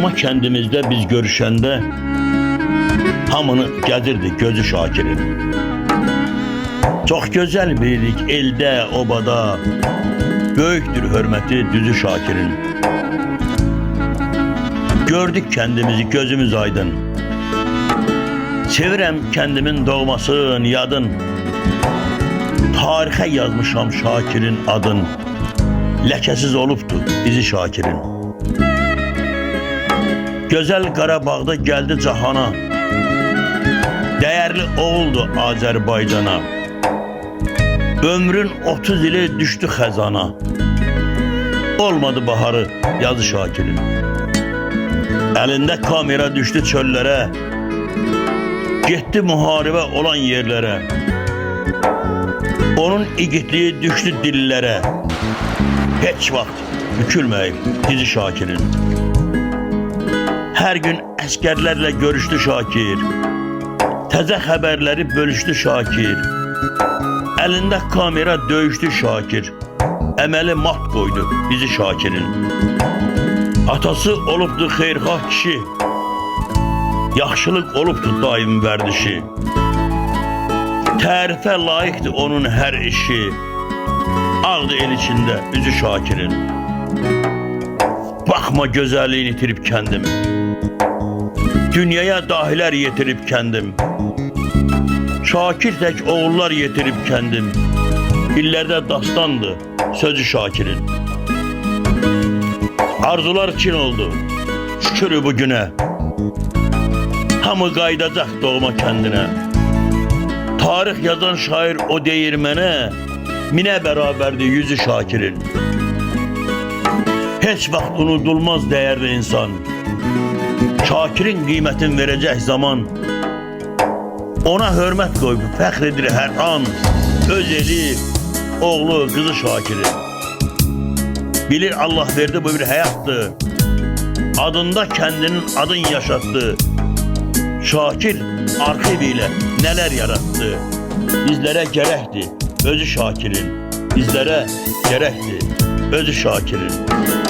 Doğma kəndimizdə biz görüşəndə hamını gəzirdi gözü Şakirin. Çox gözəl bilirik eldə, obada, böyükdür hörməti düzü Şakirin. Gördük kəndimizi gözümüz aydın. Sevirəm kəndimin doğmasın yadın. Tarixə yazmışam Şakirin adın. Ləkəsiz olubdu bizi Şakirin. Gözəl Qarabağda gəldi cahana. Dəyərli oğuldu Azərbaycana. Ömrün 30 ili düşdü xəzana. Olmadı baharı yazı Şakirin. Əlində kamera düşdü çöllərə. Getdi müharibə olan yerlərə. Onun igidliyi düşdü dillərə. Heç vaxt bükülməyib dizi Şakirin. Hər gün əskərlərlə görüşdü Şakir. Təzə xəbərləri bölüşdü Şakir. Əlində kamera döyüşdü Şakir. Əməli mat qoydu bizi Şakirin. Atası olubdu xeyrxah kişi. Yaxşılıq olubdu daim vərdişi. Tərifə layiqdir onun hər işi. Ağdı el içində üzü Şakirin. Baxma gözəlliyini itirib kəndim. Dünyaya dahilər yetirib kəndim. Şakir tək oğullar yetirib kəndim. İllərdə dastandı sözü Şakirin. Arzular çin oldu şükürü bugünə. Hamı qaydacaq doğma kəndinə. Tarix yazan şair o deyir mənə, minə bərabərdir yüzü Şakirin. Heç vaxt unudulmaz dəyərli insan. Şakirin qiymətin verəcək zaman. Ona hörmət qoyub fəxr edir hər an. Öz eli, oğlu, qızı Şakirin. Bilir Allah verdi bu bir həyatdır. Adında kəndinin adın yaşatdı. Şakir arxiv ilə nələr yarattı. Bizlərə gərəkdir özü Şakirin. Bizlərə gərəkdir özü Şakirin.